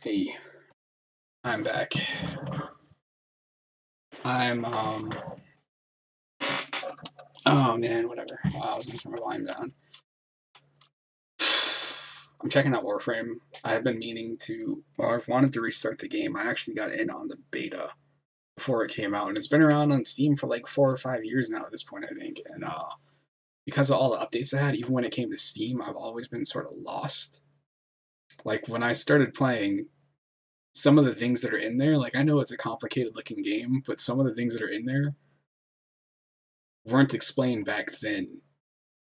Hey, I'm back. I'm oh man, whatever. I was gonna turn my volume down. I'm checking out Warframe. I have been meaning to, well, I've wanted to restart the game. I actually got in on the beta before it came out, and it's been around on Steam for like 4 or 5 years now at this point, I think. And because of all the updates I had, even when it came to Steam, I've always been sort of lost. Like when I started playing, some of the things that are in there, like I know it's a complicated looking game, but some of the things that are in there weren't explained back then,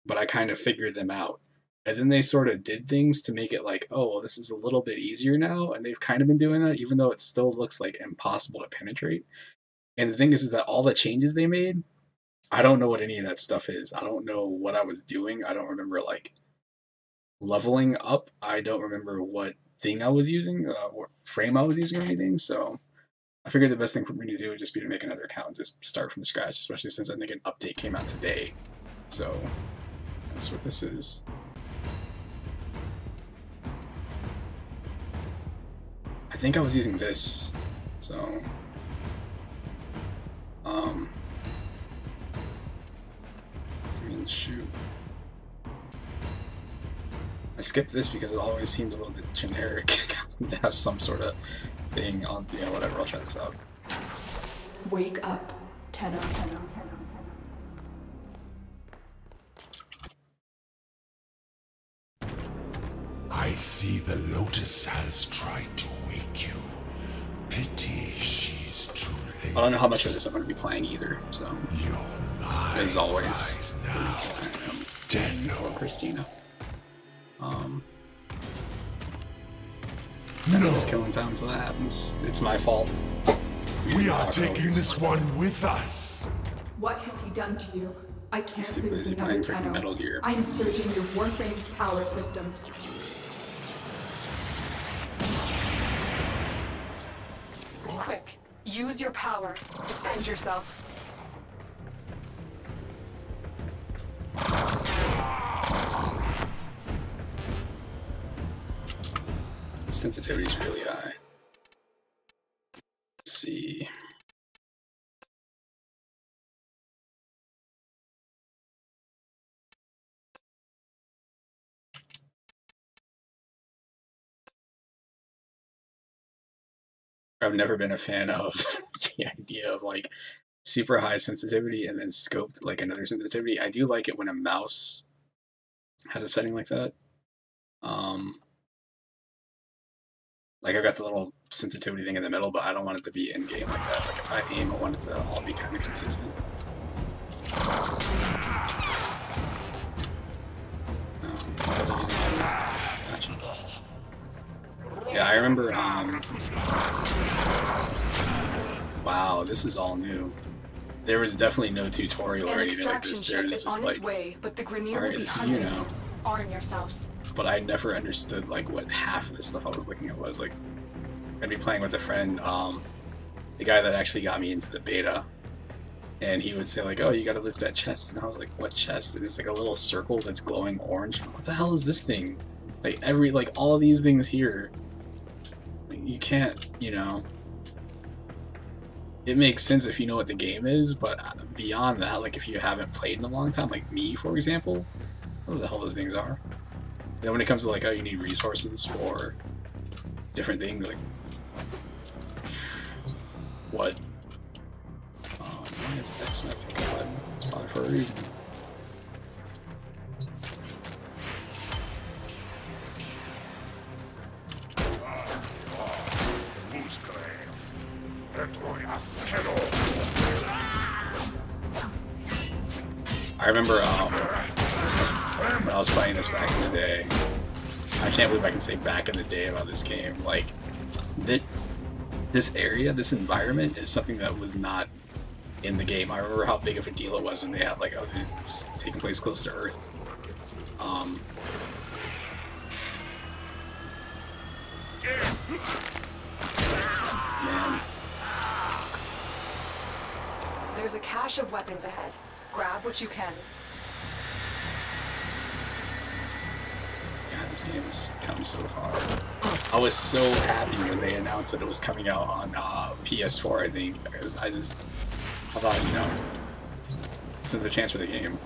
but I kind of figured them out. And then they sort of did things to make it like, oh, well, this is a little bit easier now, and they've kind of been doing that, even though it still looks like impossible to penetrate. And the thing is that all the changes they made, I don't know what any of that stuff is. I don't know what I was doing. I don't remember like leveling up. I don't remember what thing I was using, what frame I was using or anything. So I figured the best thing for me to do would just be to make another account and just start from scratch, especially since I think an update came out today. So that's what this is. I think I was using this, so I mean, shoot. I skipped this because it always seemed a little bit generic to have some sort of thing on, you know, whatever, I'll try this out. Wake up, Tenno. I see the Lotus has tried to wake you. Pity she's too late. I don't know how much of this I'm going to be playing either, so Your mind as always, lies now. Tenno or Christina. No, Just killing time until that happens. It's my fault. we are taking this one with us. What has he done to you? I can't Just too lose busy another playing freaking Tenno. Metal Gear. I am searching your Warframe's power systems. Quick, use your power. Defend yourself. Sensitivity's really high. Let's see. I've never been a fan of the idea of like super high sensitivity and then scoped like another sensitivity. I do like it when a mouse has a setting like that. Like I've got the little sensitivity thing in the middle, but I don't want it to be in game like that. Like if I aim, I want it to all be kind of consistent. Gotcha. Yeah, I remember. Wow, this is all new. There was definitely no tutorial or An anything like extraction this. ship There was is just on its like, way, but the Grineer alright, will be this is you hunting. now. Arm yourself. But I never understood like what half of the stuff I was looking at was. Like, I'd be playing with a friend, the guy that actually got me into the beta, and he would say like, "Oh, you got to lift that chest," and I was like, "What chest?" And it's like a little circle that's glowing orange. What the hell is this thing? Like all of these things here, like, you can't, you know. It makes sense if you know what the game is, but beyond that, like if you haven't played in a long time, like me, for example, what the hell those things are. Then when it comes to like, oh, you need resources for different things, like what? Oh, man, it's text my pick button. It's probably for a reason. I remember when I was playing this back in the day. I can't believe I can say back in the day about this game. Like, this area, this environment is something that was not in the game. I remember how big of a deal it was when they had like, oh, it's taking place close to Earth. Man, There's a cache of weapons ahead. Grab what you can. this game's come so far. I was so happy when they announced that it was coming out on PS4, I think, because I thought, you know, it's another chance for the game.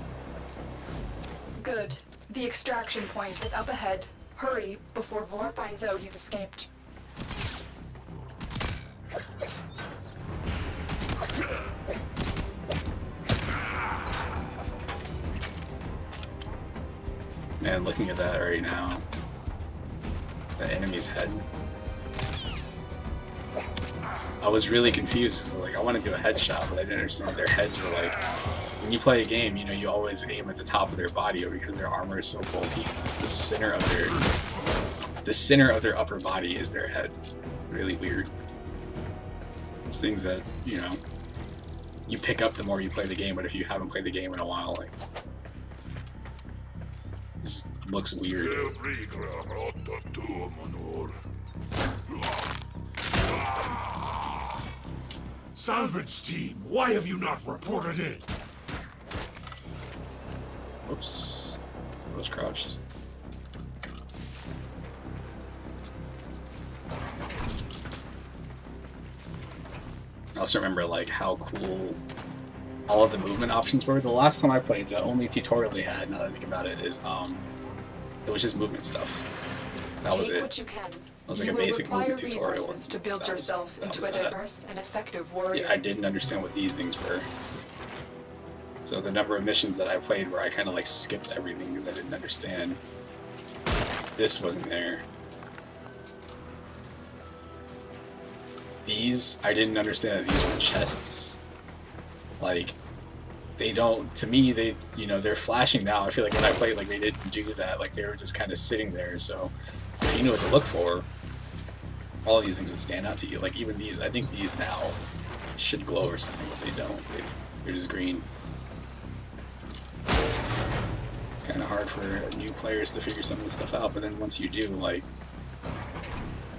Good. The extraction point is up ahead. Hurry before Vor finds out you've escaped. Man, looking at that right now, the enemy's head. I was really confused. So, like, I want to do a headshot, but I didn't understand their heads were like. When you play a game, you know, you always aim at the top of their body, or because their armor is so bulky. The center of their upper body is their head. Really weird. It's things that, you know, you pick up the more you play the game, but if you haven't played the game in a while, like, it just looks weird. Salvage team, why have you not reported in? Oops. I was crouched. I also remember, like, how cool all of the movement options were. The last time I played, the only tutorial they had, now that I think about it, is it was just movement stuff. That was it. What you can. It was like a basic movement tutorial. To build yourself into a diverse and effective warrior. Yeah, I didn't understand what these things were. So the number of missions that I played where I kind of like skipped everything because I didn't understand. This wasn't there. These, I didn't understand that these were chests. Like, they don't, to me, they, you know, they're flashing now. I feel like when I played, like, they didn't do that. Like, they were just kind of sitting there, so you know what to look for. All of these things would stand out to you. Like, even these, I think these now should glow or something, but they don't. They're just green. It's kind of hard for new players to figure some of this stuff out, but then once you do, like,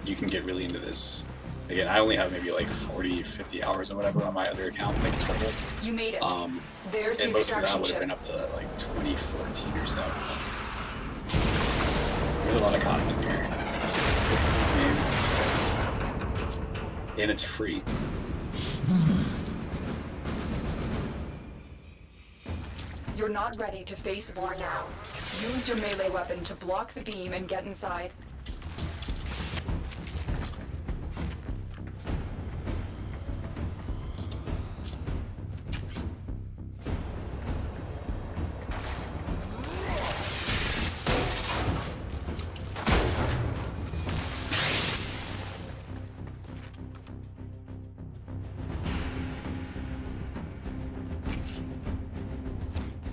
you can get really into this. Again, I only have maybe like 40, 50 hours or whatever on my other account, like total. You made it. There's and most of that would have been up to like 2014 or so. There's a lot of content here. And it's free. You're not ready to face Vor now. Use your melee weapon to block the beam and get inside.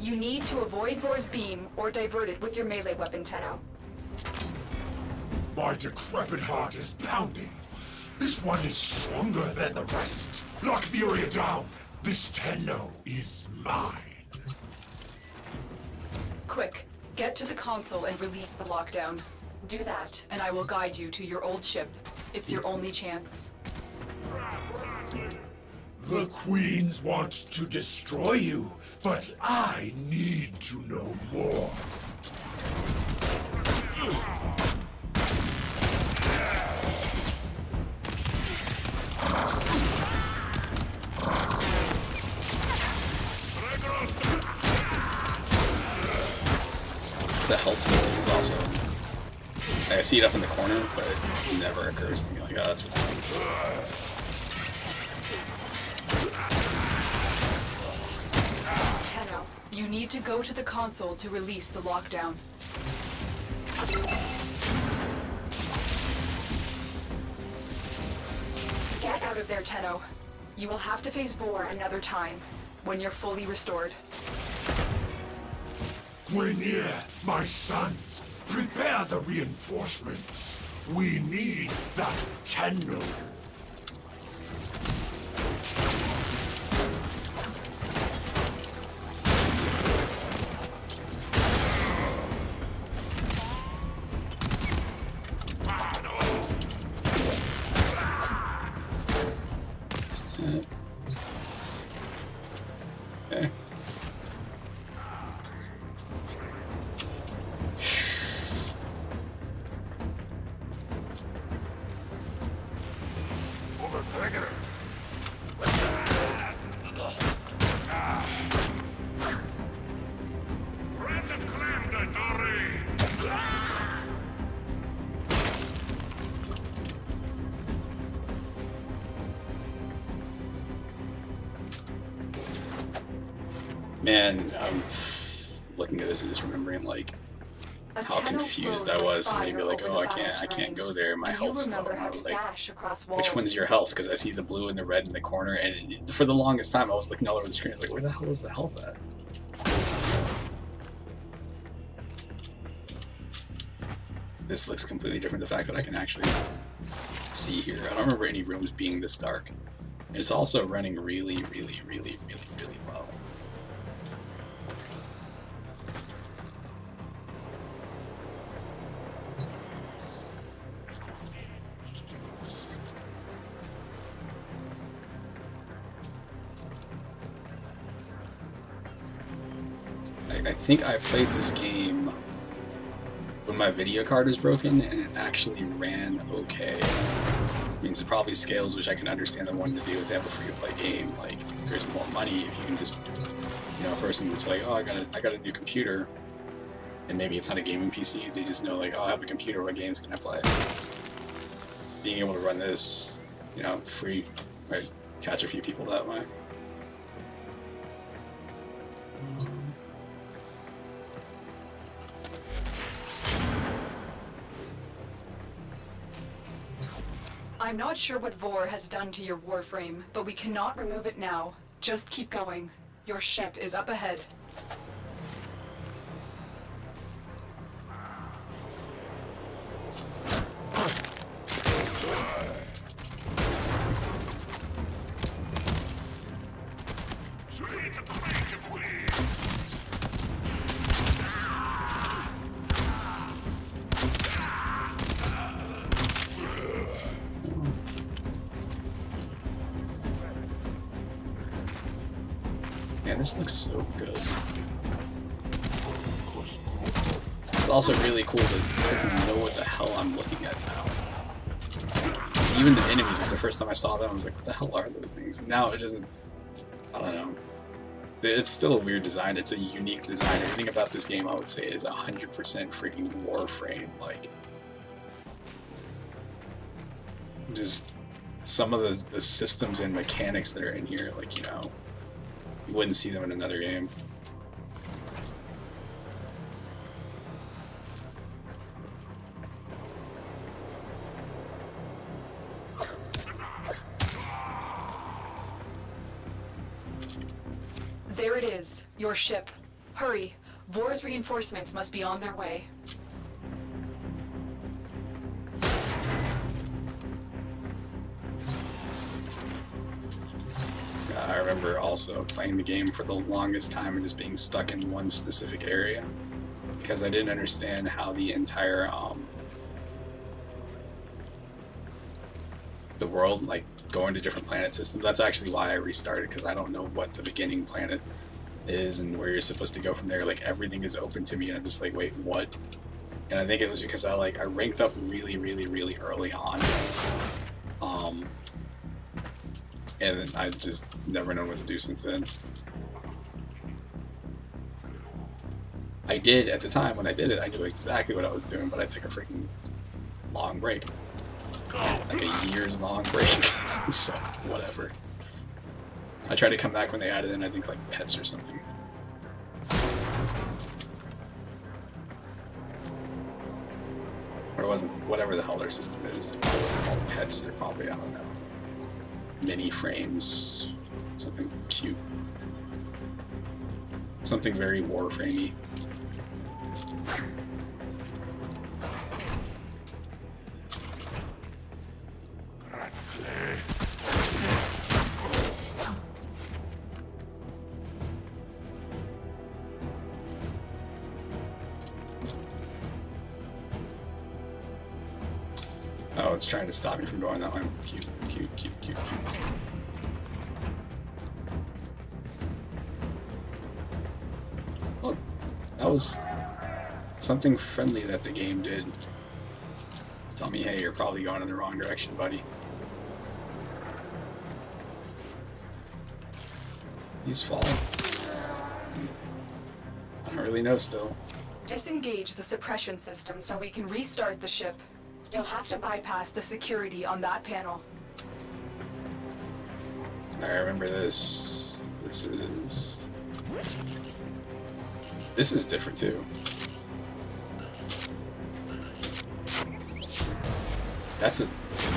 You need to avoid Vor's beam or divert it with your melee weapon, Tenno. My decrepit heart is pounding. This one is stronger than the rest. Lock the area down. This Tenno is mine. Quick, get to the console and release the lockdown. Do that, and I will guide you to your old ship. It's your only chance. The Queens want to destroy you, but I need to know more. The health system is also... I see it up in the corner, but it never occurs to me like, oh, that's what this is. Tenno, you need to go to the console to release the lockdown. Get out of there, Tenno. You will have to face Vor another time, when you're fully restored. Grineer, my sons, prepare the reinforcements. We need that Tenno. Okay. Man, I'm looking at this and just remembering like how confused I was. And maybe like, oh, I can't go there. My health's low. And I was like, which one's your health? Because I see the blue and the red in the corner, and for the longest time I was looking all over the screen. I was like, where the hell is the health at? This looks completely different. The fact that I can actually see here. I don't remember any rooms being this dark. It's also running really well. I think I played this game when my video card was broken, and it actually ran okay. It means it probably scales, which I can understand them wanting to do if they have a free-to-play game. Like, there's more money if you can just, you know, a person that's like, oh, I got a new computer, and maybe it's not a gaming PC. They just know like, oh, I have a computer. What games can I play? Being able to run this, you know, free, right? Catch a few people that way. I'm not sure what Vor has done to your warframe, but we cannot remove it now. Just keep going. Your ship is up ahead. Man, this looks so good. It's also really cool to know what the hell I'm looking at now. Even the enemies, like the first time I saw them, I was like, what the hell are those things? Now it doesn't, I don't know. It's still a weird design. It's a unique design. Everything about this game, I would say, is 100% freaking Warframe. Like, just some of the systems and mechanics that are in here, like, you know, you wouldn't see them in another game. There it is, your ship. Hurry, Vor's reinforcements must be on their way. I remember also playing the game for the longest time and just being stuck in one specific area because I didn't understand how the entire the world, like going to different planet systems. That's actually why I restarted, because I don't know what the beginning planet is and where you're supposed to go from there. Like, everything is open to me and I'm just like, wait, what? And I think it was because I ranked up really early on. And I just never known what to do since then. I did, at the time when I did it, I knew exactly what I was doing, but I took a freaking long break. Like a year's long break. So, whatever. I tried to come back when they added in, I think, like, pets or something. Or it wasn't, whatever the hell their system is. It wasn't called pets, they're probably, I don't know, mini frames, something cute, something very Warframey. Oh, it's trying to stop me from going that way. Cute. Look, that was something friendly that the game did. Tell me, hey, you're probably going in the wrong direction, buddy. These fall. I don't really know still. Disengage the suppression system so we can restart the ship. You'll have to bypass the security on that panel. I remember this. This is This is different too. That's a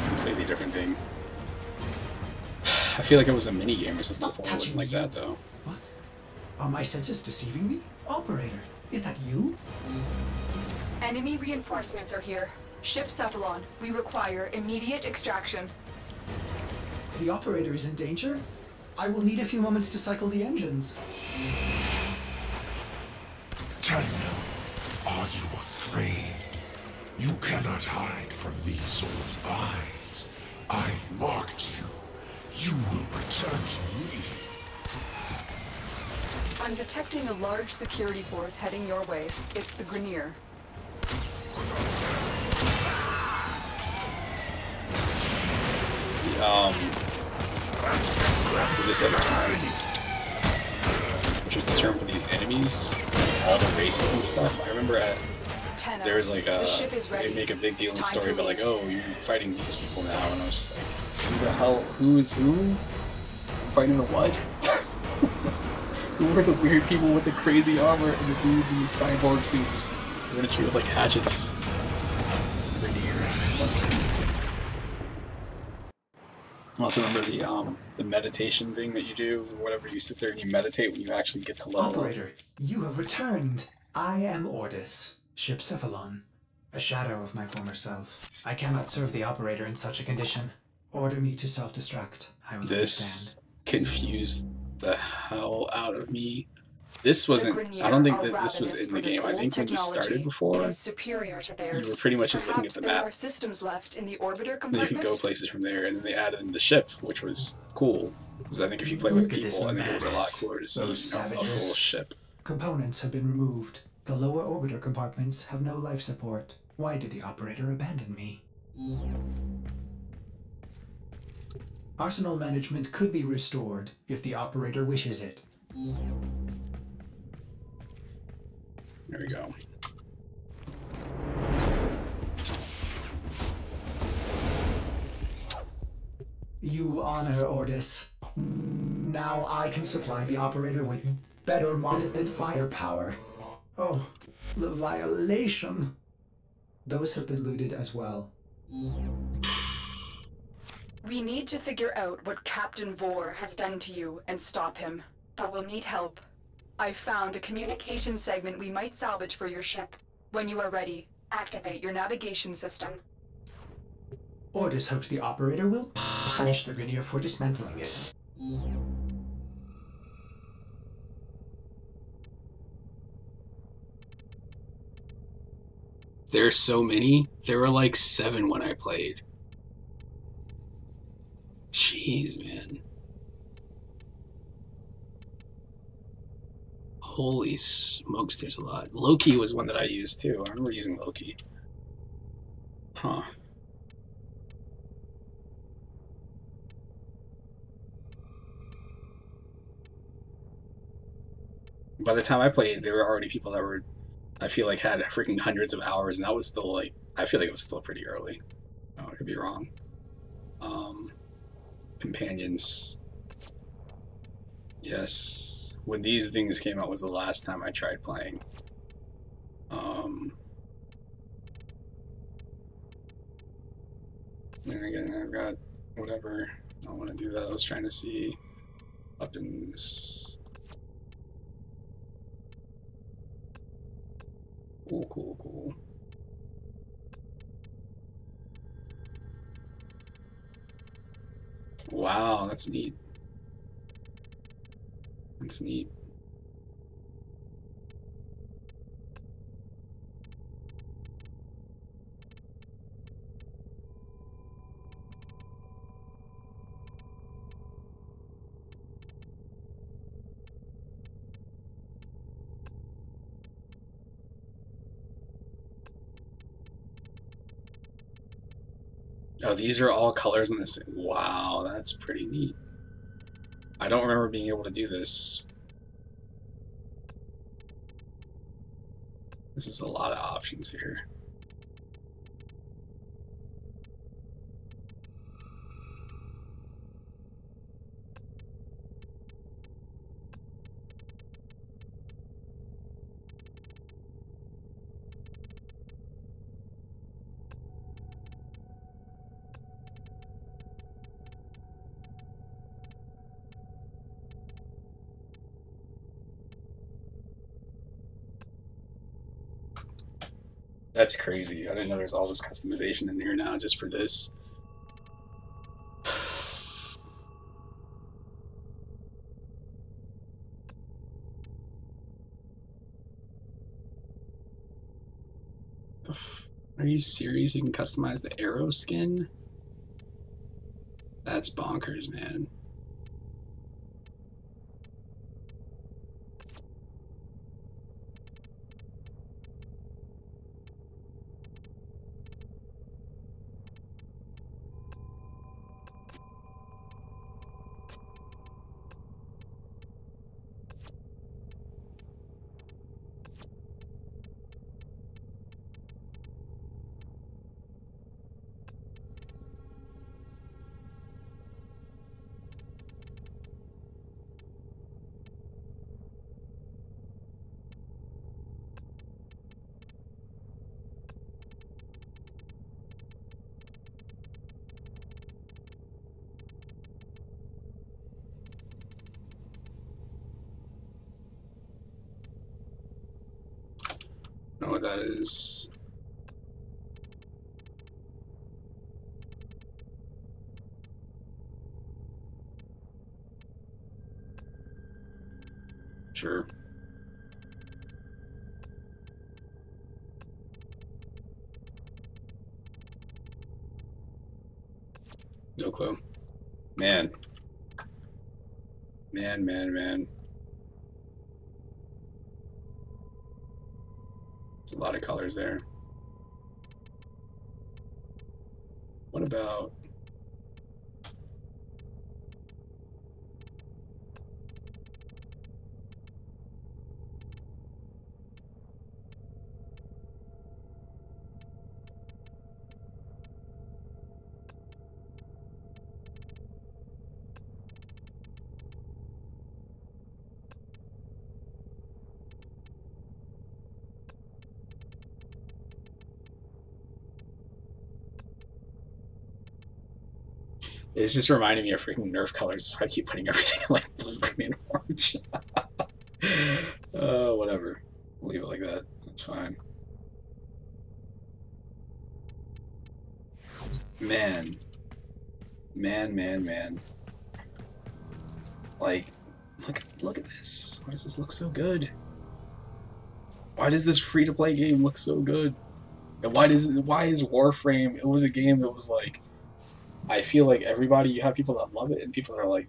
completely different thing. I feel like it was a mini game or something before. It wasn't like that though. What? Are my senses deceiving me? Operator, is that you? Enemy reinforcements are here. Ship Cephalon, we require immediate extraction. The operator is in danger? I will need a few moments to cycle the engines. Tenno, are you afraid? You cannot hide from these old eyes. I've marked you. You will return to me. I'm detecting a large security force heading your way. It's the Grineer. This other term, which is the term for these enemies, all the races and stuff. I remember there was like they make a big deal in the story about like, oh, you're fighting these people now, and I was like, who the hell? Who is who? Fighting the what? Who are the weird people with the crazy armor and the dudes in the cyborg suits? We're gonna treat it like hatchets. I also remember the meditation thing that you do, or whatever. You sit there and you meditate when you actually get to level. Operator, you have returned. I am Ordis, Ship Cephalon, a shadow of my former self. I cannot serve the operator in such a condition. Order me to self-destruct. I will This understand. confused the hell out of me. This wasn't. I don't think that this was in the game. I think when you started before, superior to theirs. you were pretty much just looking at the There map. are systems left in the orbiter And then you compartment. could go places from there, and then they added in the ship, which was cool. Because I think if you play with Look at this people, I think it was a lot madness. cooler to see Those a full savages. ship. Components have been removed. The lower orbiter compartments have no life support. Why did the operator abandon me? Arsenal management could be restored if the operator wishes it. There we go. You honor Ordis. Now I can supply the operator with better modded firepower. Oh, the violation. Those have been looted as well. We need to figure out what Captain Vor has done to you and stop him. But we'll need help. I found a communication segment we might salvage for your ship. When you are ready, activate your navigation system. Ordis hopes the operator will punish the Grineer for dismantling it. There's so many. There were like 7 when I played. Jeez, man. Holy smokes, there's a lot. Loki was one that I used too. I remember using Loki. Huh. By the time I played, there were already people that were, I feel like, had freaking hundreds of hours, and that was still like, I feel like it was still pretty early. Oh, I could be wrong. Companions. Yes. When these things came out was the last time I tried playing. Then again, I've got whatever. I don't want to do that. I was trying to see weapons. Cool, cool, cool. Wow, that's neat. That's neat. Oh, these are all colors in this. Wow, that's pretty neat. I don't remember being able to do this. This is a lot of options here. That's crazy. I didn't know there's all this customization in here now just for this. Are you serious? You can customize the arrow skin? That's bonkers, man. Know what that is. Sure. No clue. Man. Man. There's a lot of colors there. What about... It's just reminding me of freaking Nerf colors, so I keep putting everything in like blue, green, and orange. Whatever. We'll leave it like that. That's fine. Man. Like, look at this. Why does this look so good? Why does this free-to-play game look so good? And why is Warframe? It was a game that was like, I feel like you have people that love it and people that are like,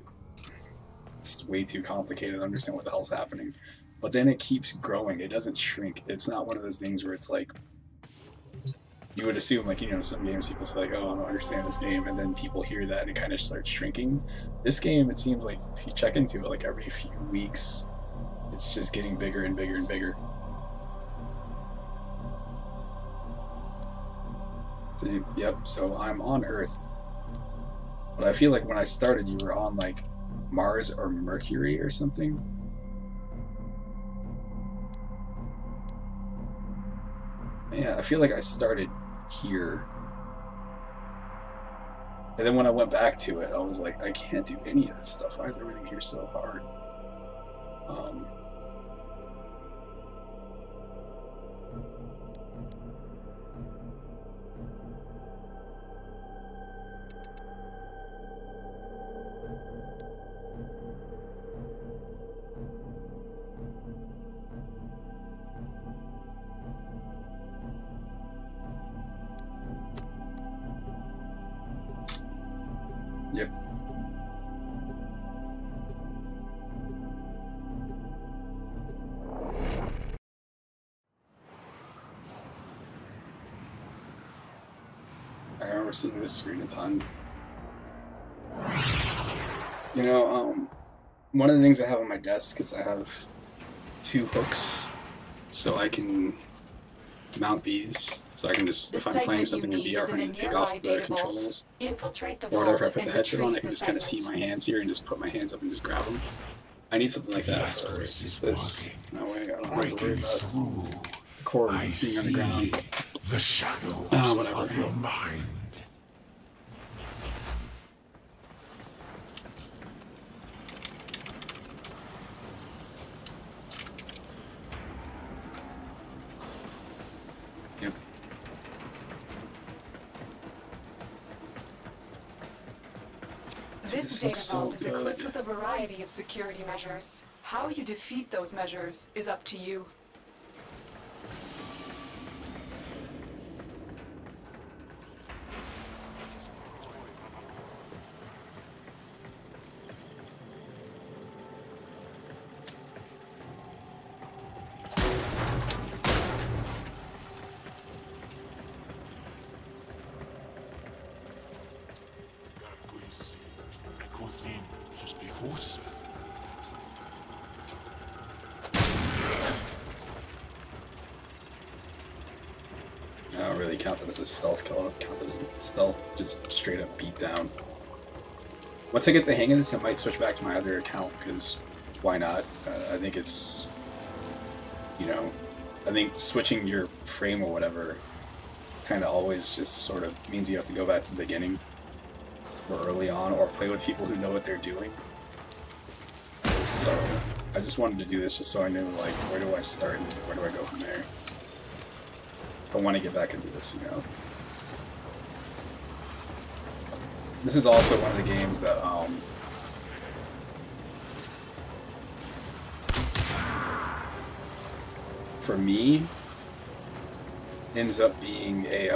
it's way too complicated to understand what the hell's happening. But then it keeps growing. It doesn't shrink. It's not one of those things where it's like, you would assume, like, you know, some games people say like, oh, I don't understand this game, and then people hear that and it kind of starts shrinking. This game, it seems like if you check into it like every few weeks, it's just getting bigger and bigger and bigger. So, yep, so I'm on Earth. But I feel like when I started, you were on like Mars or Mercury or something. Yeah, I feel like I started here. And then when I went back to it, I was like, I can't do any of this stuff. Why is everything here so hard? Yep. I remember seeing this screen a ton. You know, one of the things I have on my desk is I have 2 hooks, so I can mount these. So I can just, if I'm playing something in VR, I can take off the controls, or whatever I put the headset on, I can just kind of see my hands here and just put my hands up and just grab them. I need something like that for this. That way I don't have to worry about the cord being on the ground. The shadows whatever. of your mind. Yep. This this data looks so vault is equipped good. with a variety of security measures. How you defeat those measures is up to you. I don't really count that as a stealth kill. I'll count it as a stealth, just straight up beat down. Once I get the hang of this, I might switch back to my other account, because why not? I think it's, you know, I think switching your frame or whatever kind of always just sort of means you have to go back to the beginning or early on, or play with people who know what they're doing. So I just wanted to do this just so I knew, like, where do I start and where do I go from there. I want to get back into this, you know. This is also one of the games that, for me, ends up being a,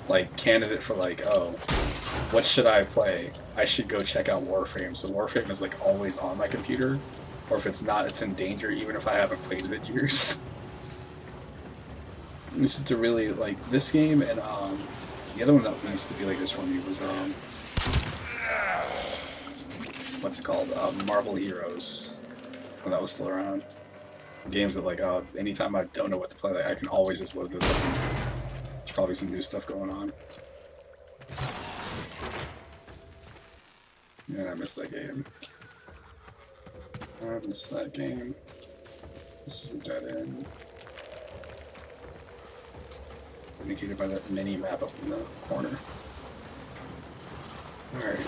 like, candidate for, like, oh, what should I play? I should go check out Warframe. So Warframe is, like, always on my computer, or if it's not, it's in danger, even if I haven't played it in years. This is to really, like, this game, and, the other one that used to be like this for me was, what's it called? Marvel Heroes, when that was still around. Games that, like, anytime I don't know what to play, like, I can always just load those up. There's probably some new stuff going on. And I missed that game. I missed that game. This is a dead end. Indicated by that mini map up in the corner. Alright.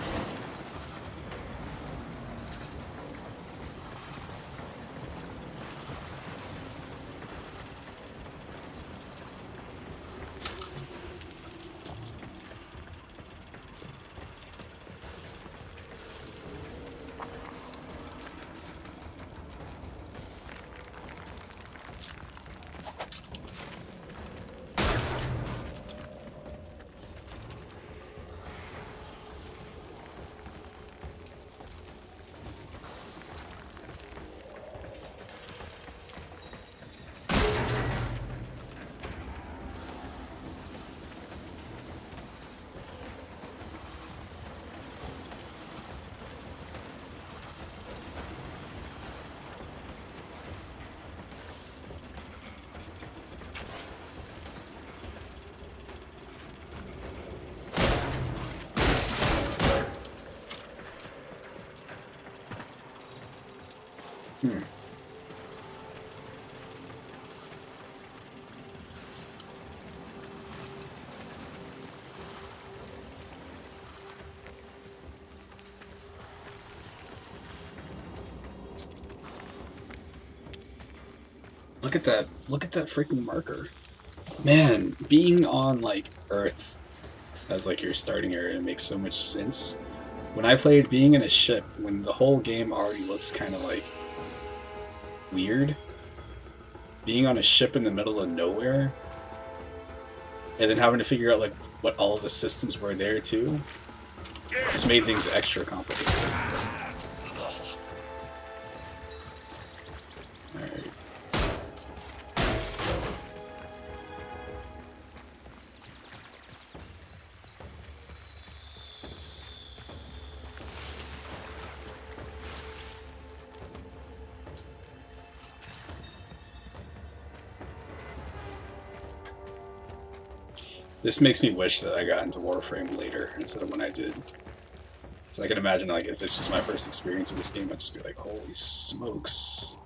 Look at that freaking marker. Man, being on, like, Earth as, like, your starting area makes so much sense. When I played being in a ship, when the whole game already looks kind of, like, weird, being on a ship in the middle of nowhere, and then having to figure out, like, what all of the systems were there, too, just made things extra complicated. Alright. This makes me wish that I got into Warframe later instead of when I did. So I can imagine, like, if this was my first experience with this game, I'd just be like, holy smokes.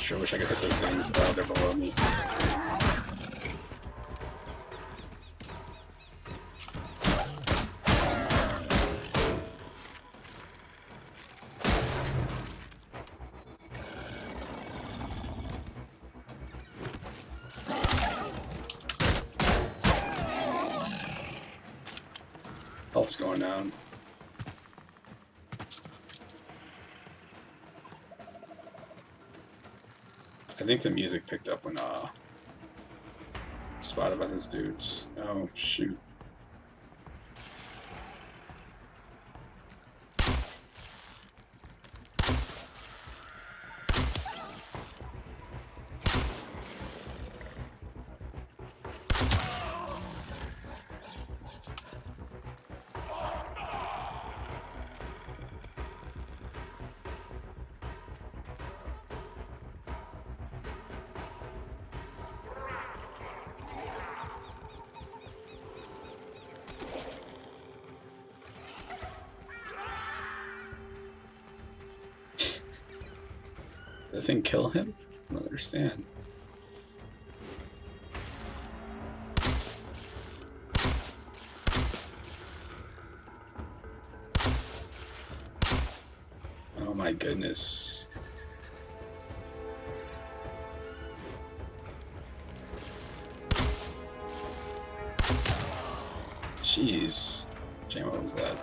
sure wish I could hit those things. Oh, they're below me. Health's going down. I think the music picked up when spotted by those dudes. Oh shoot. Did the thing kill him? I don't understand. Oh my goodness. Jeez. Shame, what was that?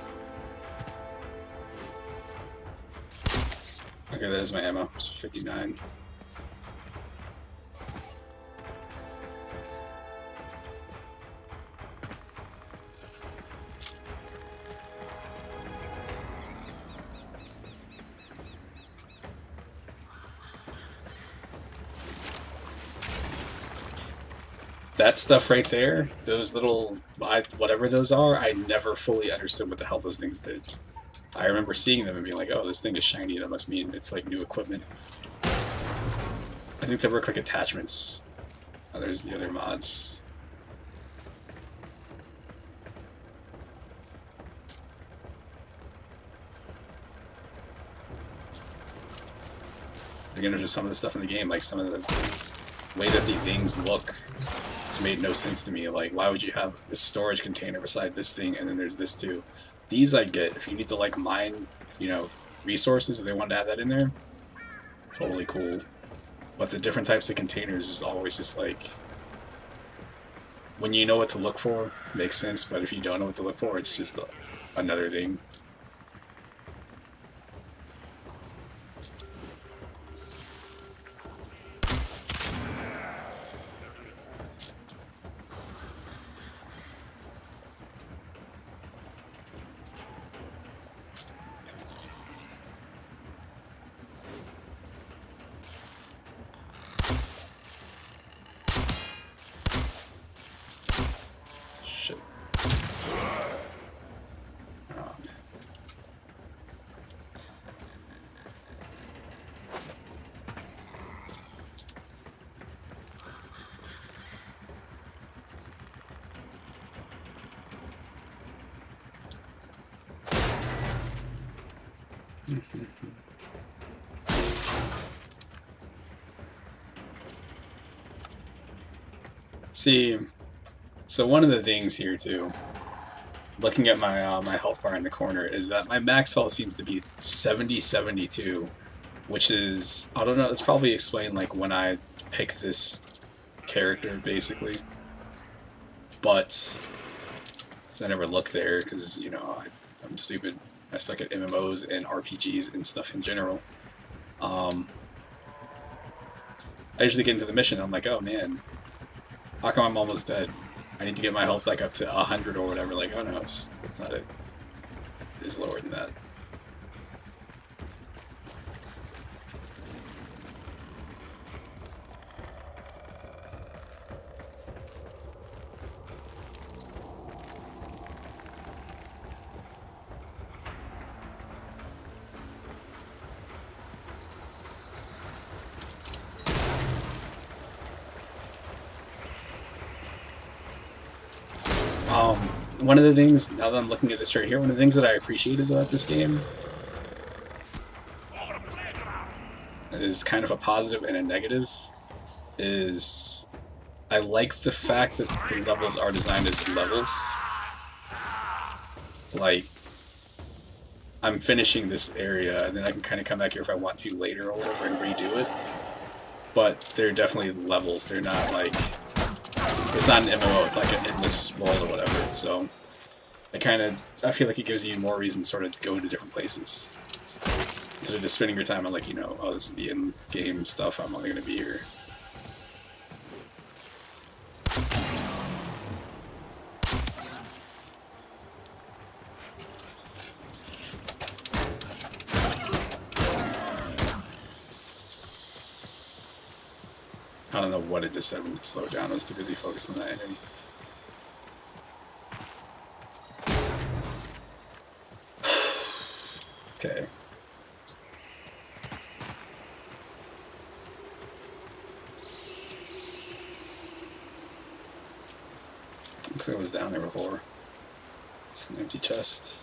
Okay, that is my ammo. It's 59. That stuff right there, those little, whatever those are, I never fully understood what the hell those things did. I remember seeing them and being like, oh, this thing is shiny, that must mean it's like new equipment. I think they work like attachments. Oh, there's the other mods. Again, there's just some of the stuff in the game, like some of the way that the things look. It's made no sense to me. Like, why would you have this storage container beside this thing, and then there's this too? These I get. If you need to like mine, you know, resources, if they want to add that in there, totally cool. But the different types of containers is always just like, when you know what to look for, makes sense. But if you don't know what to look for, it's just another thing. See, so one of the things here too, looking at my my health bar in the corner, is that my max health seems to be 70-72, which is, I don't know, it's probably explained like when I pick this character basically, but since I never look there because, you know, I'm stupid. I suck at MMOs and RPGs and stuff in general. I usually get into the mission and I'm like, oh man, how come I'm almost dead? I need to get my health back up to 100 or whatever. Like, oh no, that's not it. It is lower than that. One of the things, now that I'm looking at this right here, one of the things that I appreciated about this game, is kind of a positive and a negative. Is I like the fact that the levels are designed as levels. Like, I'm finishing this area, and then I can kind of come back here if I want to later or whatever and redo it. But they're definitely levels. They're not like... It's not an MMO, it's like an endless world or whatever. So, I feel like it gives you more reason to sort of go to different places. Instead of just spending your time on, like, you know, oh, this is the in-game stuff, I'm only going to be here. I don't know what it just said when it slowed down. I was too busy focused on that enemy. Okay. Looks like it was down there before. It's an empty chest.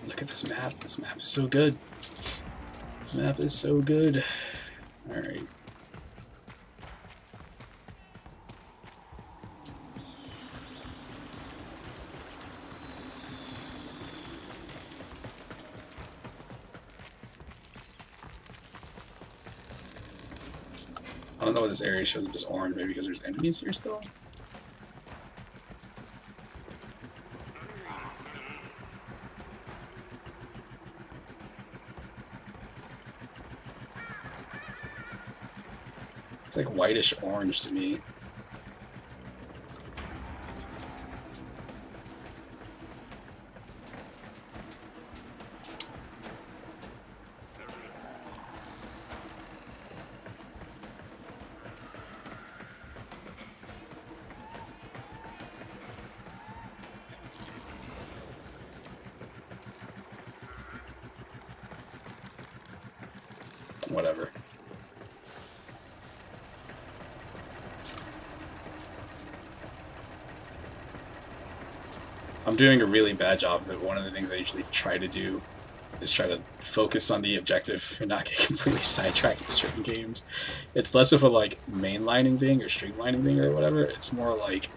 Look at this map. This map is so good. This map is so good. Alright. I don't know why this area shows up as orange, maybe because there's enemies here still? It's like whitish orange to me. Whatever. I'm doing a really bad job of it. One of the things I usually try to do is try to focus on the objective and not get completely sidetracked in certain games. It's less of a like mainlining thing or streamlining thing or whatever. It's more like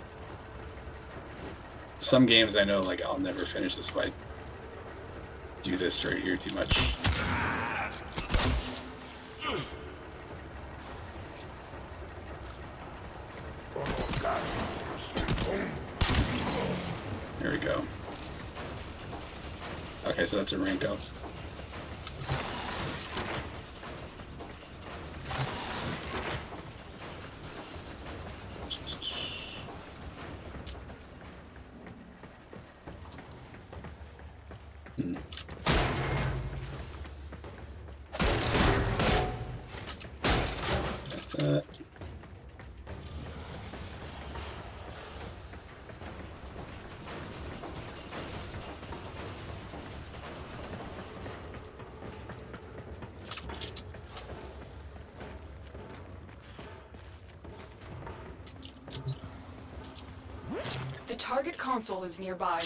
some games I know like I'll never finish this if I do this right here too much. There we go. Okay, so that's a rank up. Got that. The target console is nearby.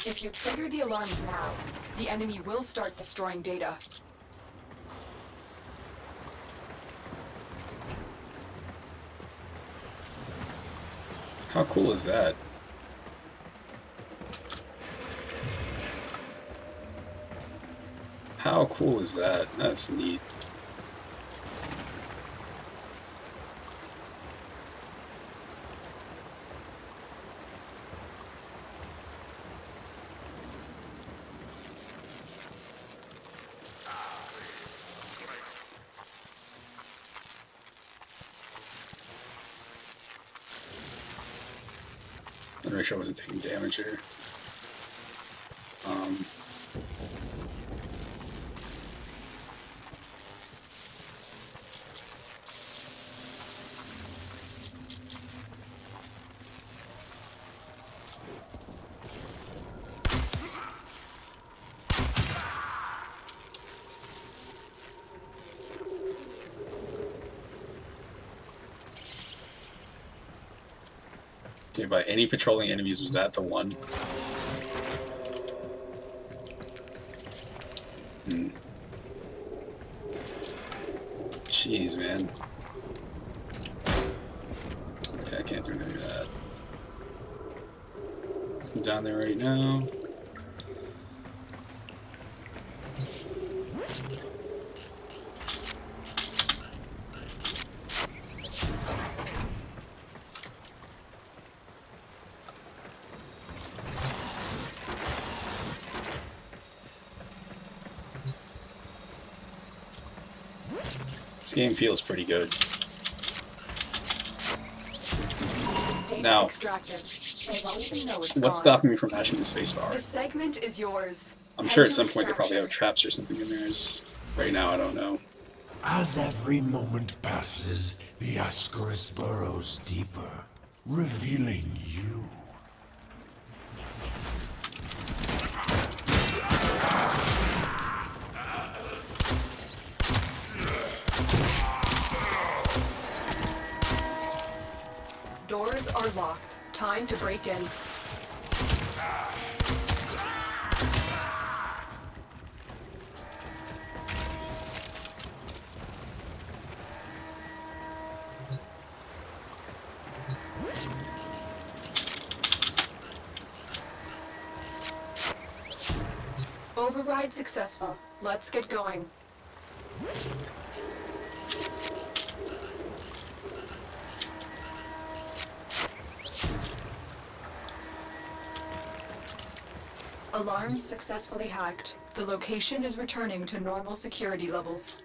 If you trigger the alarms now, the enemy will start destroying data. How cool is that? How cool is that? That's neat. I'll make sure I wasn't taking damage here. Okay, by any patrolling enemies, was that the one? Jeez, man. Okay, I can't do any of that. I'm down there right now. This game feels pretty good. Now, what's stopping me from mashing the spacebar? The segment is yours. I'm sure at some point they probably have traps or something in there. Right now, I don't know. As every moment passes, the Ascaris burrows deeper, revealing you. Doors are locked. Time to break in. Override successful. Let's get going. Alarms successfully hacked. The location is returning to normal security levels.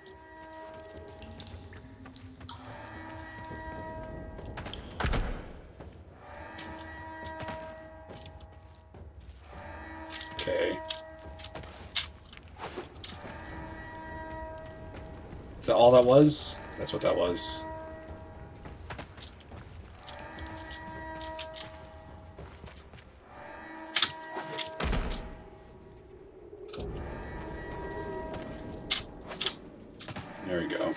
Okay. Is that all that was? That's what that was. There we go.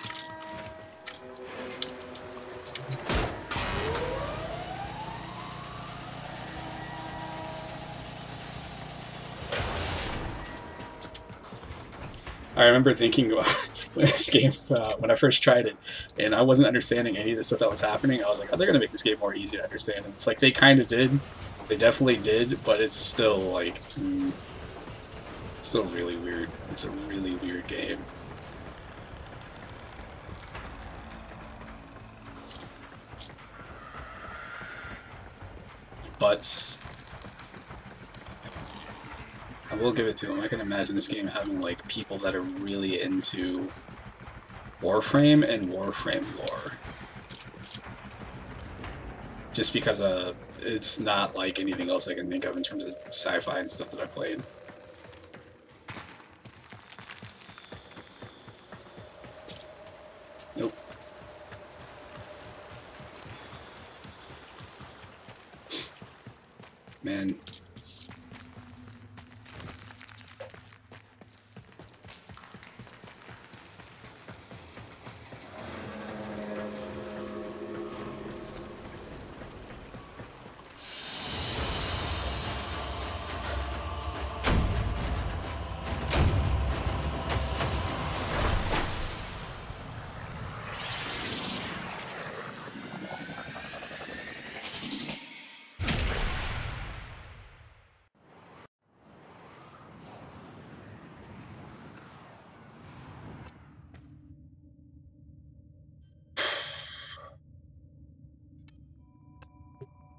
I remember thinking when this game, when I first tried it, and I wasn't understanding any of the stuff that was happening, I was like, oh, they're going to make this game more easy to understand. And it's like, they kind of did. They definitely did, but it's still, like, still really weird. It's a really weird game. But I will give it to him. I can imagine this game having like people that are really into Warframe and Warframe lore. Just because it's not like anything else I can think of in terms of sci-fi and stuff that I played. Nope. Man.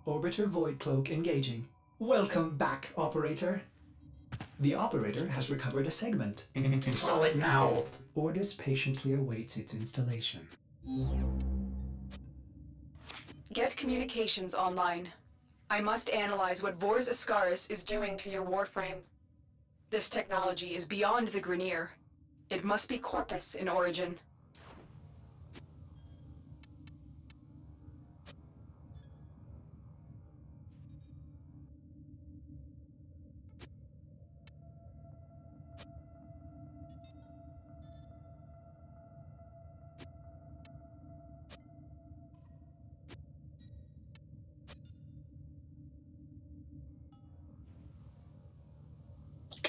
Orbiter Void Cloak engaging. Welcome back, Operator. The Operator has recovered a segment. Install it now. Ordis patiently awaits its installation. Get communications online. I must analyze what Vors Ascaris is doing to your warframe. This technology is beyond the Grineer. It must be Corpus in origin.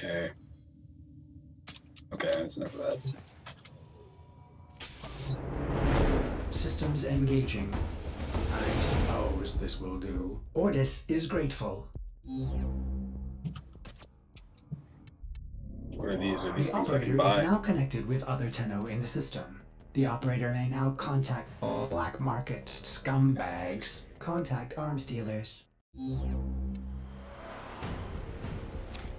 Okay. Okay, that's enough of that. Systems engaging. I suppose this will do. Ordis is grateful. What are these? Are The these things I can operator is buy? now connected with other Tenno in the system. The operator may now contact all black market scumbags. Contact arms dealers.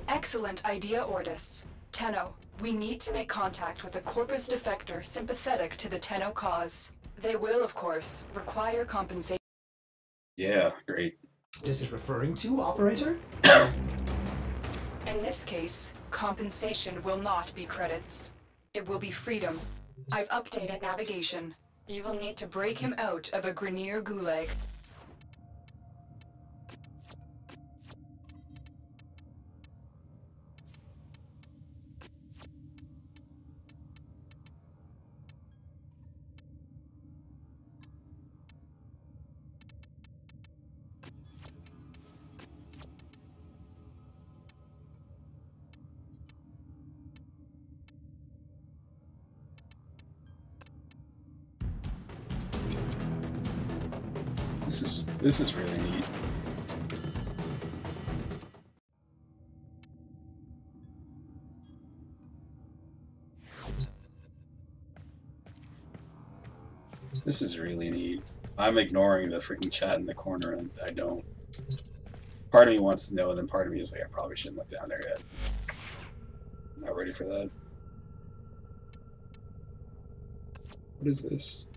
Excellent idea, Ordis. Tenno, we need to make contact with a Corpus defector sympathetic to the Tenno cause. They will, of course, require compensation. Yeah, great. This is referring to, operator? In this case, compensation will not be credits. It will be freedom. I've updated navigation. You will need to break him out of a Grineer gulag. This is really neat. This is really neat. I'm ignoring the freaking chat in the corner, and I don't. Part of me wants to know, and then part of me is like, I probably shouldn't look down there yet. Not ready for that. What is this?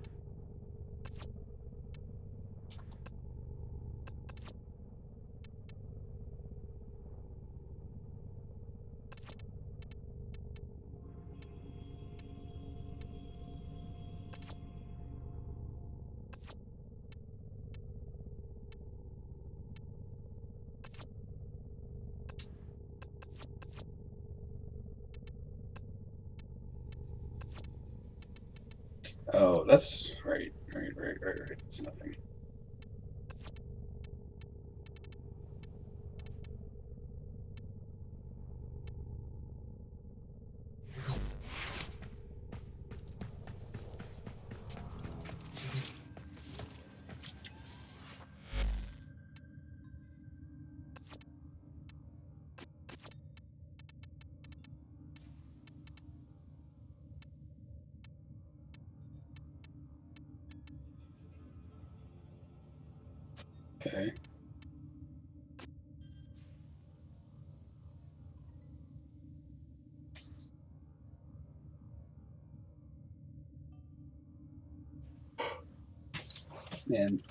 Oh, that's right. It's nothing. Okay. Man.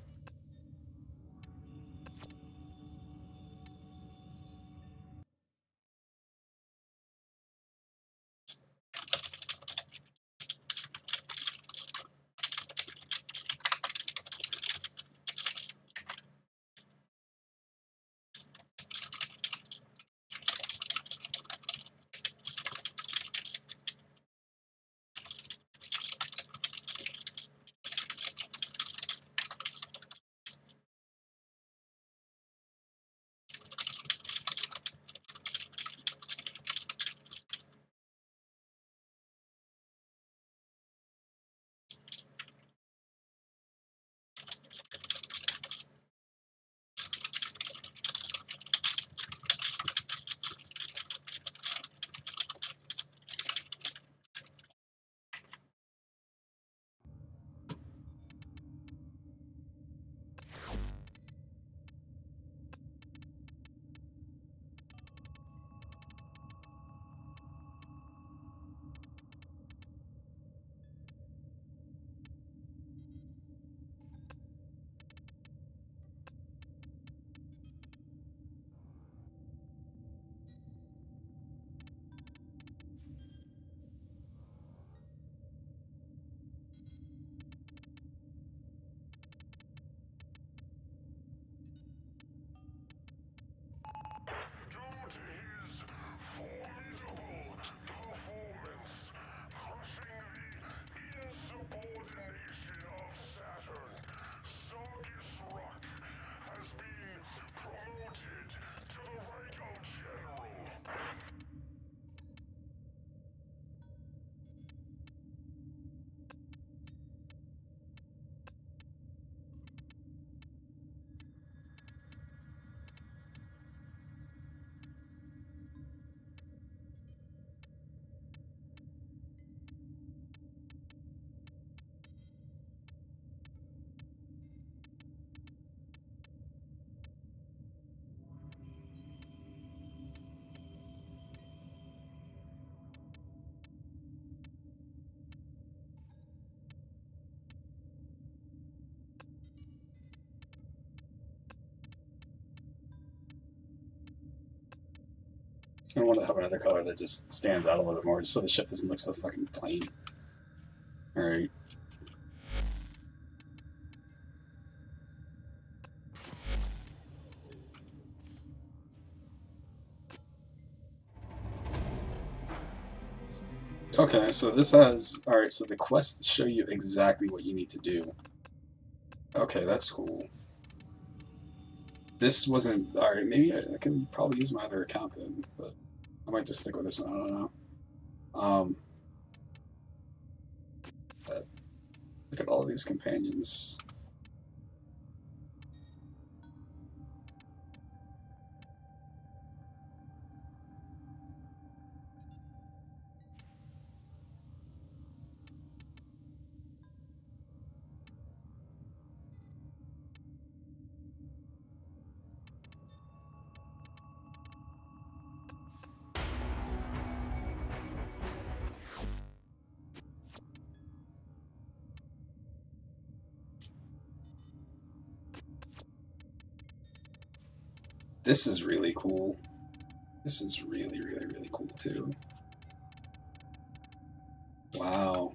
I want to have another color that just stands out a little bit more, just so the ship doesn't look so fucking plain. Alright. Okay, so this has... Alright, so the quests show you exactly what you need to do. Okay, that's cool. This wasn't... Alright, maybe I can probably use my other account then, but I might just stick with this one, I don't know. Look at all these companions. This is really cool. This is really, really, really cool too. Wow.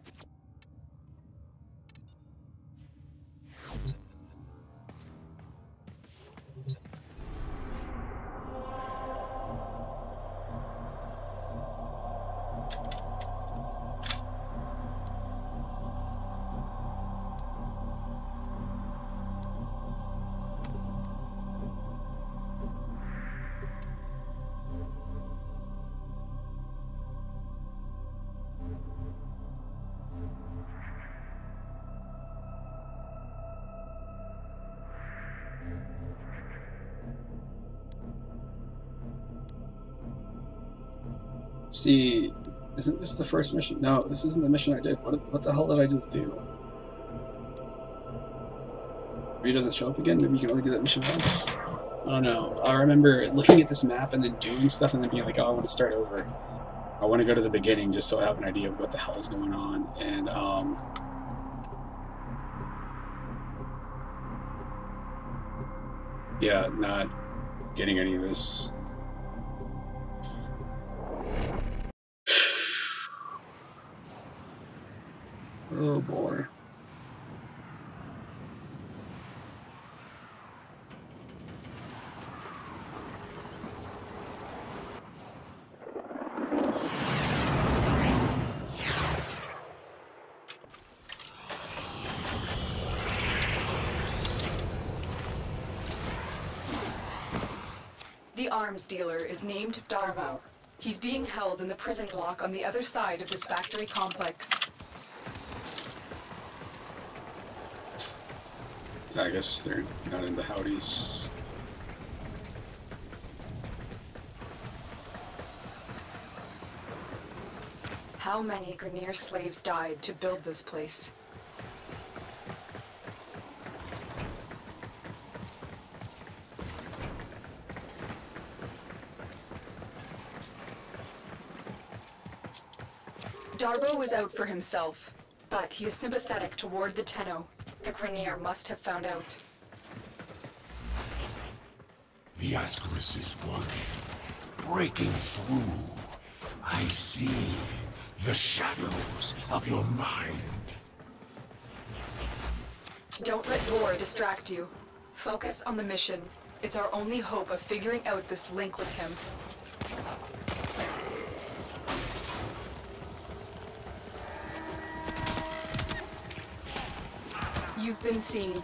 See, isn't this the first mission? No, this isn't the mission I did. What the hell did I just do? Maybe it doesn't show up again? Maybe you can only do that mission once? I don't know. I remember looking at this map and then doing stuff and then being like, oh, I want to start over. I want to go to the beginning just so I have an idea of what the hell is going on. And, yeah, not getting any of this. Oh boy. The arms dealer is named Darvo. He's being held in the prison block on the other side of this factory complex. I guess they're not in the howdies. How many Grineer slaves died to build this place? Darvo was out for himself, but he is sympathetic toward the Tenno. The Grineer must have found out. The Ascaris is working, breaking through. I see the shadows of your mind. Don't let Vor distract you. Focus on the mission. It's our only hope of figuring out this link with him. You've been seen.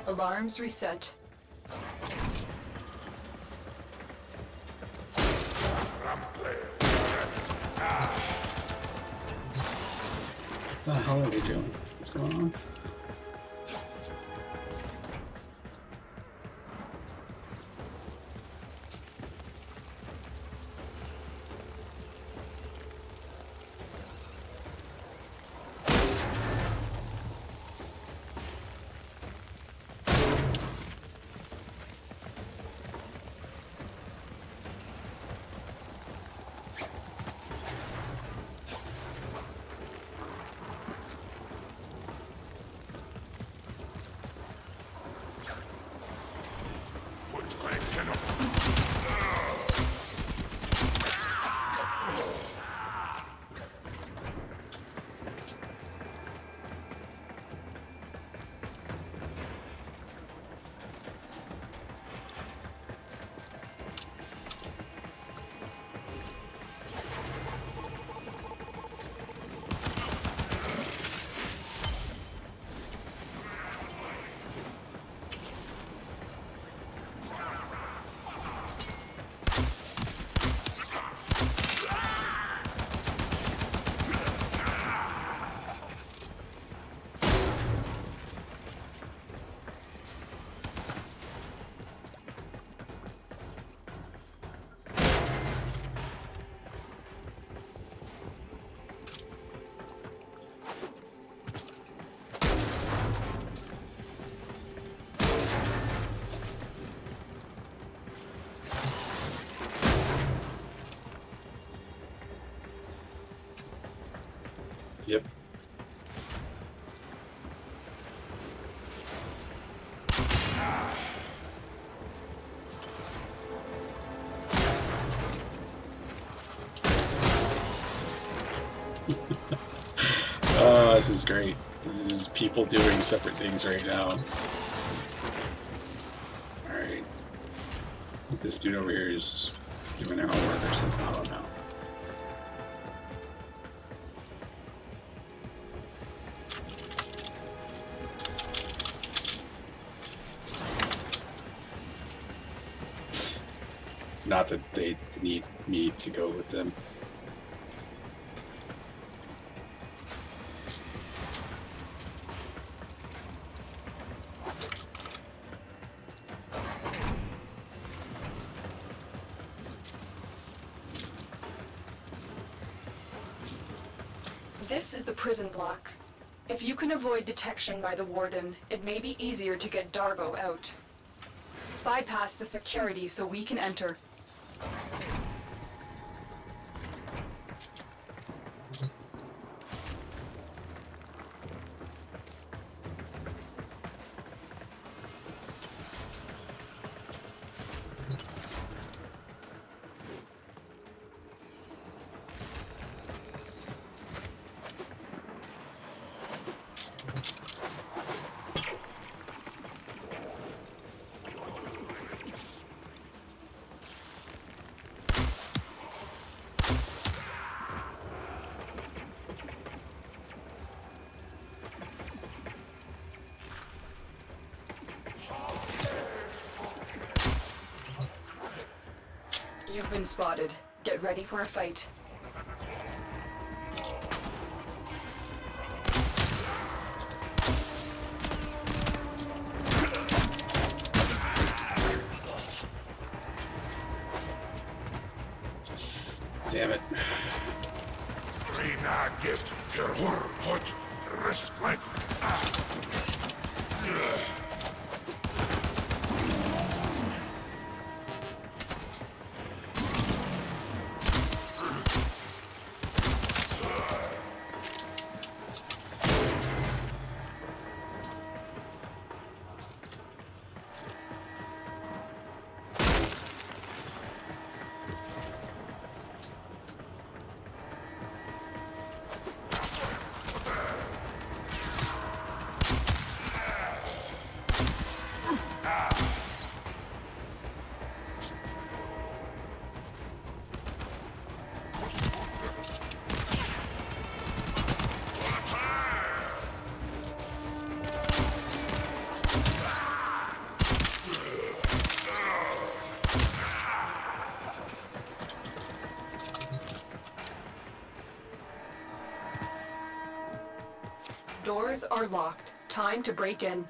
Alarms reset. What the hell are they doing? What's going on? Yep. Oh, this is great. This is people doing separate things right now. Alright. This dude over here is doing their homework or something, I don't know. Not that they need me to go with them. This is the prison block. If you can avoid detection by the warden, it may be easier to get Darvo out. Bypass the security so we can enter. You've been spotted. Get ready for a fight. Damn it. Rina gift, Gerhur, Hut, Restfleck. Doors are locked. Time to break in.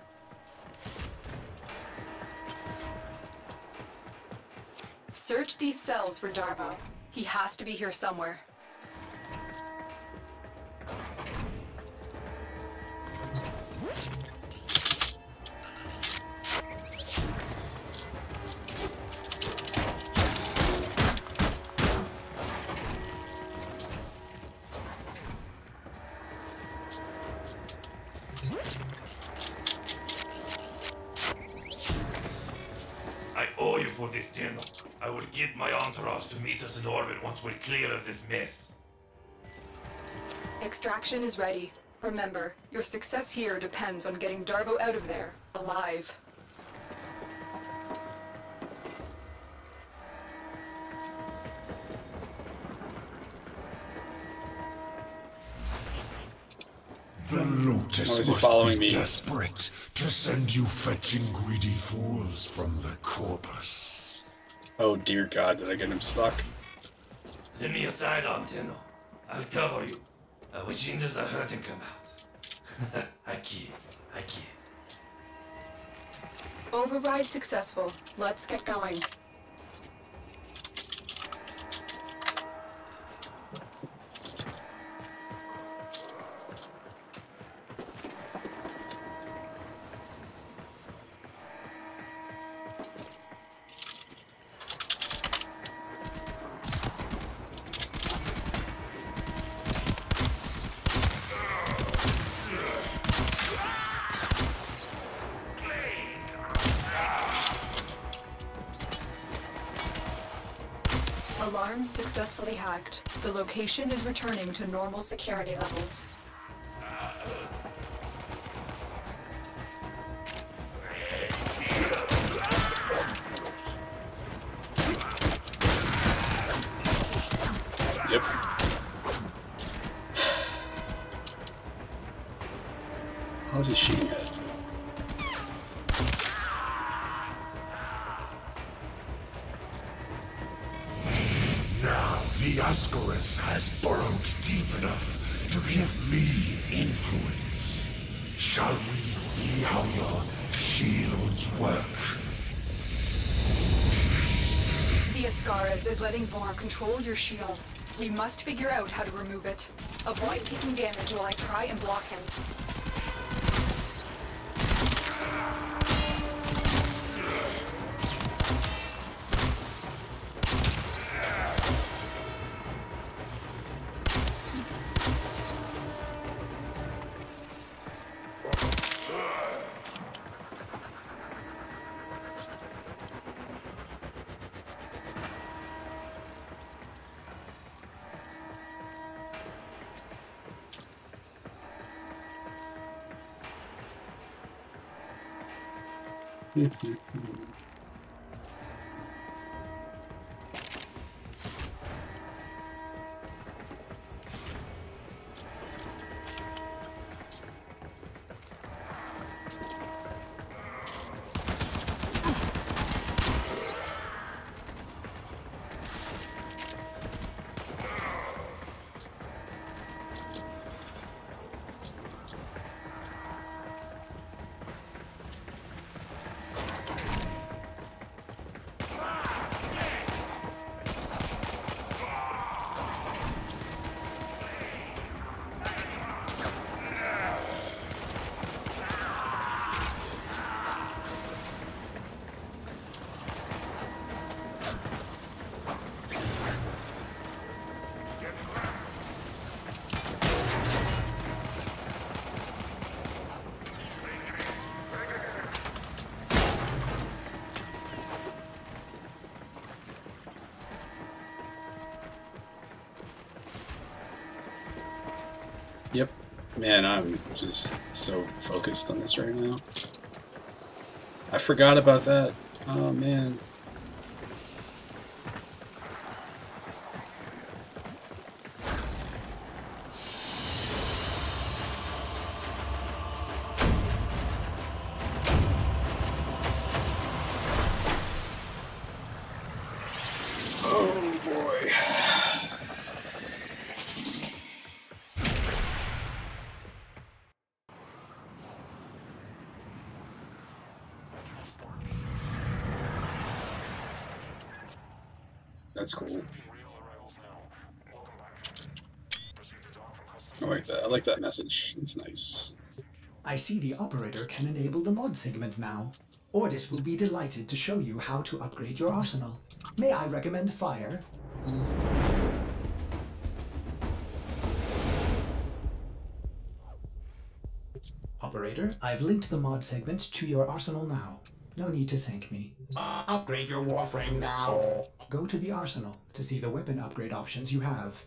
Search these cells for Darvo. He has to be here somewhere. I owe you for this, Tenno. I will get my entourage to meet us in orbit once we're clear of this mess. Extraction is ready. Remember, your success here depends on getting Darvo out of there, alive. The Lotus Why is he must following be me? desperate to send you fetching greedy fools from the corpus. Oh dear God, did I get him stuck? Send me a sidearm, Tenno. I'll cover you. Which end does the hurting come out? I kid. Override successful. Let's get going. Alarms successfully hacked. The location is returning to normal security levels. Yep. How is he shooting at? Now the Ascaris has burrowed deep enough to give me influence. Shall we see how your shields work? The Ascaris is letting Vor control your shield. We must figure out how to remove it. Avoid taking damage while I try and block him. Yep. Man, I'm just so focused on this right now. I forgot about that. Oh, man. Oh, boy. That's cool. I like that. I like that message. It's nice. I see the operator can enable the mod segment now. Ordis will be delighted to show you how to upgrade your arsenal. May I recommend fire? Operator, I've linked the mod segment to your arsenal now. No need to thank me. Upgrade your warframe now. Go to the arsenal to see the weapon upgrade options you have.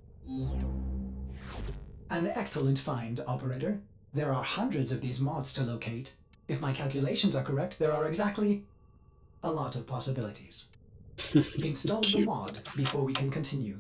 An excellent find, Operator. There are hundreds of these mods to locate. If my calculations are correct, there are exactly a lot of possibilities. Install the mod before we can continue.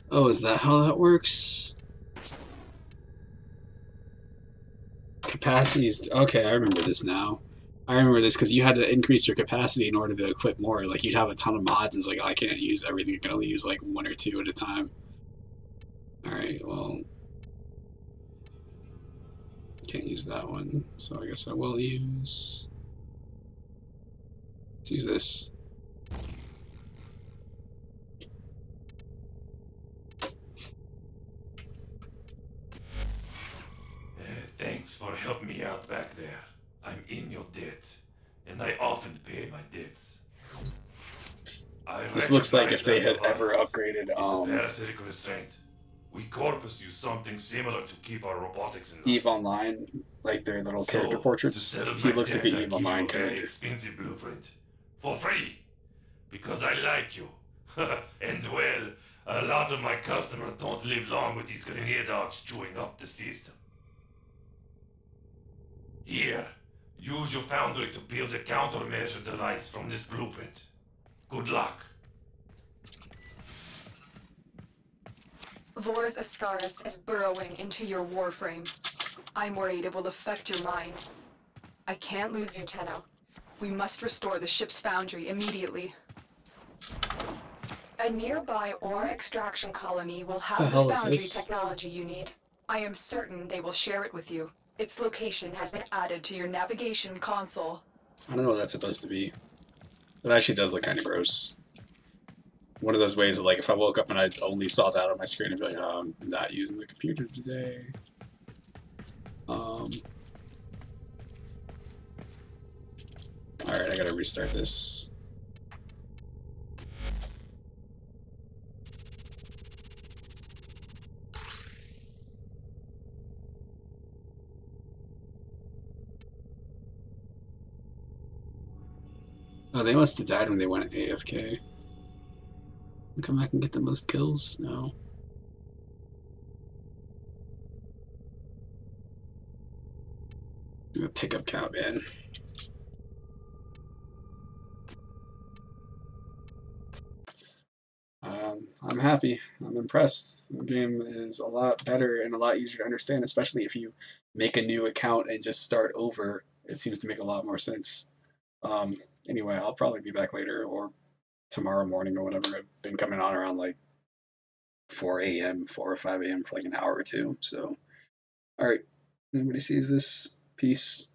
Oh, is that how that works? Capacities. Okay, I remember this now. I remember this because you had to increase your capacity in order to equip more. Like, you'd have a ton of mods, and it's like, oh, I can't use everything. I can only use, like, one or two at a time. Alright, well... Can't use that one, so I guess I will use... Let's use this. for helping me out back there. I'm in your debt, and I often pay my debts. This looks like if they had recognize ever that upgraded, device. It's a parasitic restraint. We Corpus use something similar to keep our robotics in line. EVE Online, like their little character So, portraits. to settle He my looks like debt, an I EVE give you Online a very character. expensive blueprint for free because I like you. And well, a lot of my customers don't live long with these grenade dogs chewing up the system. Here, use your foundry to build a countermeasure device from this blueprint. Good luck. Vor's Ascaris is burrowing into your warframe. I'm worried it will affect your mind. I can't lose you, Tenno. We must restore the ship's foundry immediately. A nearby ore extraction colony will have the hell is foundry this? technology you need. I am certain they will share it with you. Its location has been added to your navigation console. I don't know what that's supposed to be. It actually does look kind of gross. One of those ways that, like, if I woke up and I only saw that on my screen, I'd be like, oh, I'm not using the computer today. Alright, I gotta restart this. Oh, they must have died when they went AFK. Come back and get the most kills? No. I'm gonna pick up count, man. I'm happy. I'm impressed. The game is a lot better and a lot easier to understand, especially if you make a new account and just start over. It seems to make a lot more sense. Anyway, I'll probably be back later or tomorrow morning or whatever. I've been coming on around like 4 a.m., 4 or 5 a.m. for like an hour or two. So, all right. Anybody sees this? Peace.